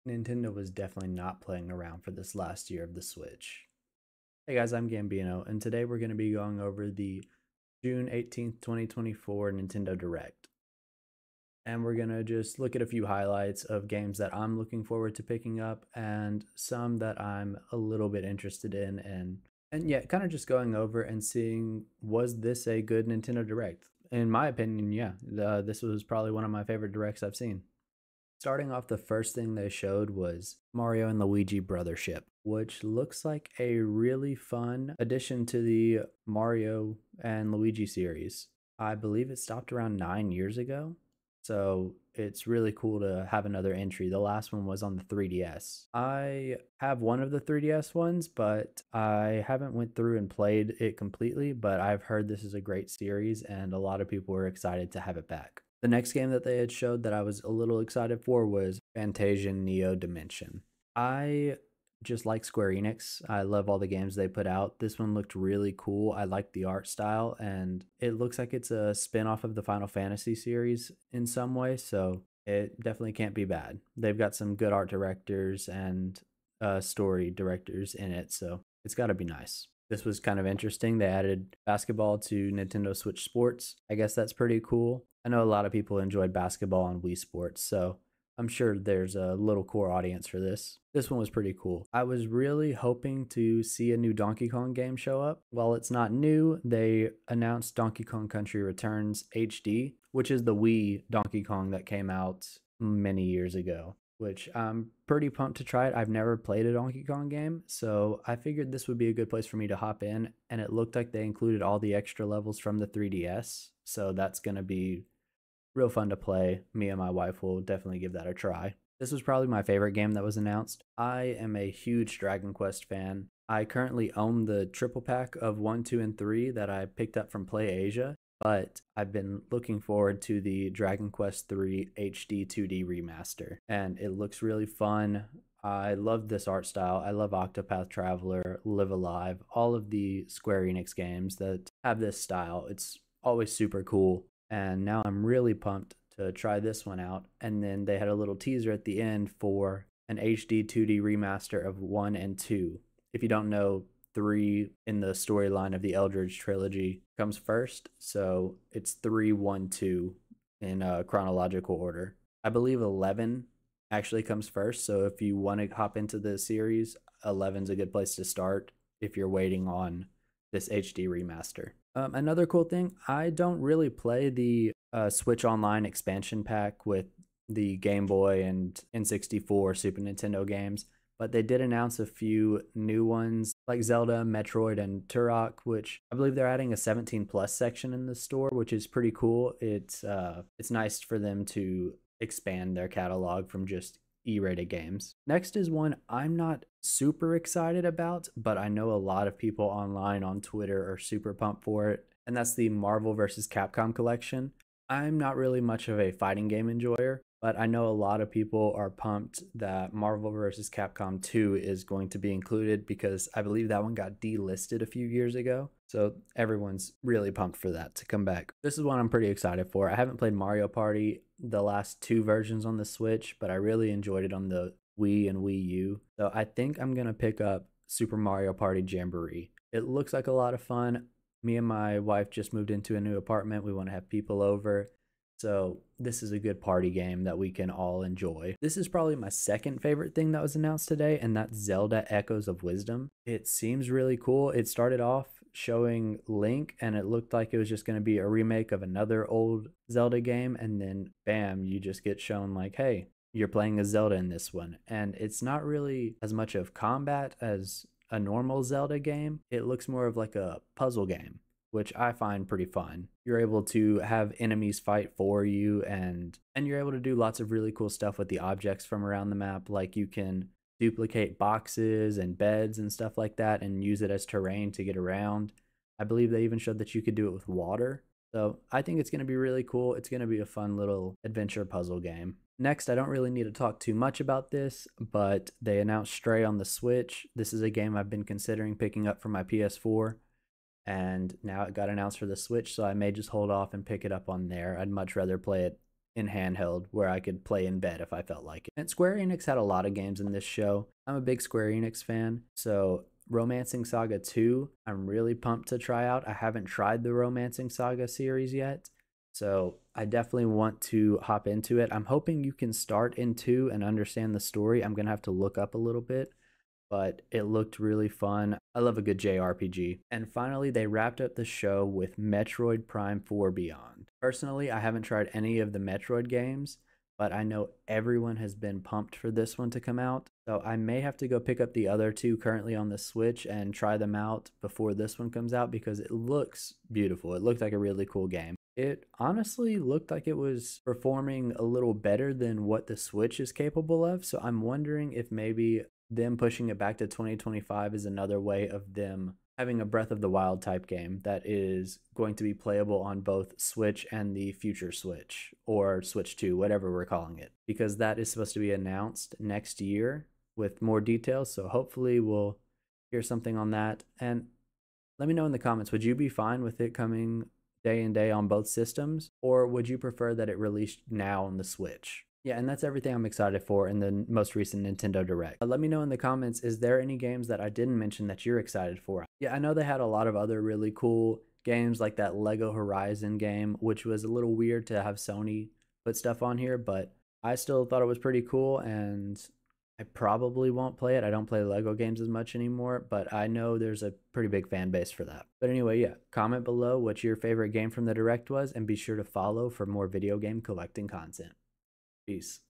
Nintendo was definitely not playing around for this last year of the Switch. Hey guys, I'm Gambino, and today we're going to be going over the June 18th, 2024 Nintendo Direct. And we're going to just look at a few highlights of games that I'm looking forward to picking up and some that I'm a little bit interested in and yeah, kind of just going over and seeing, was this a good Nintendo Direct? In my opinion, yeah, this was probably one of my favorite directs I've seen. Starting off, the first thing they showed was Mario and Luigi Brothership, which looks like a really fun addition to the Mario and Luigi series. I believe it stopped around 9 years ago, so it's really cool to have another entry. The last one was on the 3DS. I have one of the 3DS ones, but I haven't went through and played it completely, but I've heard this is a great series and a lot of people were excited to have it back. The next game that they had showed that I was a little excited for was Fantasia Neo Dimension. I just like Square Enix. I love all the games they put out. This one looked really cool. I like the art style, and it looks like it's a spin-off of the Final Fantasy series in some way, so it definitely can't be bad. They've got some good art directors and story directors in it, so it's got to be nice. This was kind of interesting. They added basketball to Nintendo Switch Sports. I guess that's pretty cool. I know a lot of people enjoyed basketball on Wii Sports, so I'm sure there's a little core audience for this. This one was pretty cool. I was really hoping to see a new Donkey Kong game show up. While it's not new, they announced Donkey Kong Country Returns HD, which is the Wii Donkey Kong that came out many years ago, which I'm pretty pumped to try it. I've never played a Donkey Kong game, so I figured this would be a good place for me to hop in, and it looked like they included all the extra levels from the 3DS, so that's going to be real fun to play. Me and my wife will definitely give that a try. This was probably my favorite game that was announced. I am a huge Dragon Quest fan. I currently own the triple pack of 1, 2, and 3 that I picked up from Play Asia, but I've been looking forward to the Dragon Quest 3 HD 2D remaster, and it looks really fun. I love this art style. I love Octopath Traveler, Live Alive, all of the Square Enix games that have this style. It's always super cool, and now I'm really pumped to try this one out. And then they had a little teaser at the end for an HD 2D remaster of 1 and 2. If you don't know, 3 in the storyline of the Eldritch trilogy comes first, so it's 3, 1, 2 in chronological order. I believe 11 actually comes first, so if you want to hop into the series, 11's a good place to start if you're waiting on this HD remaster. Another cool thing, I don't really play the Switch Online expansion pack with the Game Boy and N64 Super Nintendo games, but they did announce a few new ones like Zelda, Metroid, and Turok, which I believe they're adding a 17 plus section in the store, which is pretty cool. It's nice for them to expand their catalog from just E-rated games. Next is one I'm not super excited about, but I know a lot of people online on Twitter are super pumped for it, and that's the Marvel vs. Capcom collection. I'm not really much of a fighting game enjoyer, but I know a lot of people are pumped that Marvel vs. Capcom 2 is going to be included because I believe that one got delisted a few years ago. So everyone's really pumped for that to come back. This is one I'm pretty excited for. I haven't played Mario Party, the last 2 versions on the Switch, but I really enjoyed it on the Wii and Wii U. So I think I'm going to pick up Super Mario Party Jamboree. It looks like a lot of fun. Me and my wife just moved into a new apartment. We want to have people over. So this is a good party game that we can all enjoy. This is probably my second favorite thing that was announced today, and that's Zelda Echoes of Wisdom. It seems really cool. It started off showing Link, and it looked like it was just going to be a remake of another old Zelda game, and then bam, you just get shown like, hey, you're playing a Zelda in this one. And it's not really as much of combat as a normal Zelda game. It looks more of like a puzzle game, which I find pretty fun. You're able to have enemies fight for you, and you're able to do lots of really cool stuff with the objects from around the map. Like you can duplicate boxes and beds and stuff like that and use it as terrain to get around. I believe they even showed that you could do it with water. So I think it's going to be really cool. It's going to be a fun little adventure puzzle game. Next, I don't really need to talk too much about this, but they announced Stray on the Switch. This is a game I've been considering picking up for my PS4, and now it got announced for the Switch, so I may just hold off and pick it up on there. I'd much rather play it in handheld where I could play in bed if I felt like it. And Square Enix had a lot of games in this show. I'm a big Square Enix fan, so Romancing Saga 2, I'm really pumped to try out. I haven't tried the Romancing Saga series yet, so I definitely want to hop into it. I'm hoping you can start in 2 and understand the story. I'm going to have to look up a little bit, but it looked really fun. I love a good JRPG. And finally, they wrapped up the show with Metroid Prime 4 Beyond. Personally, I haven't tried any of the Metroid games, but I know everyone has been pumped for this one to come out. So I may have to go pick up the other two currently on the Switch and try them out before this one comes out because it looks beautiful. It looked like a really cool game. It honestly looked like it was performing a little better than what the Switch is capable of. So I'm wondering if maybe them pushing it back to 2025 is another way of them having a Breath of the Wild type game that is going to be playable on both Switch and the future Switch or Switch 2, whatever we're calling it, because that is supposed to be announced next year with more details. So hopefully we'll hear something on that. And let me know in the comments, would you be fine with it coming day and day on both systems, or would you prefer that it released now on the Switch? Yeah, and that's everything I'm excited for in the most recent Nintendo Direct. Let me know in the comments, is there any games that I didn't mention that you're excited for? Yeah, I know they had a lot of other really cool games like that Lego Horizon game, which was a little weird to have Sony put stuff on here, but I still thought it was pretty cool, and I probably won't play it. I don't play Lego games as much anymore, but I know there's a pretty big fan base for that. But anyway, yeah, comment below what your favorite game from the Direct was, and be sure to follow for more video game collecting content. Peace.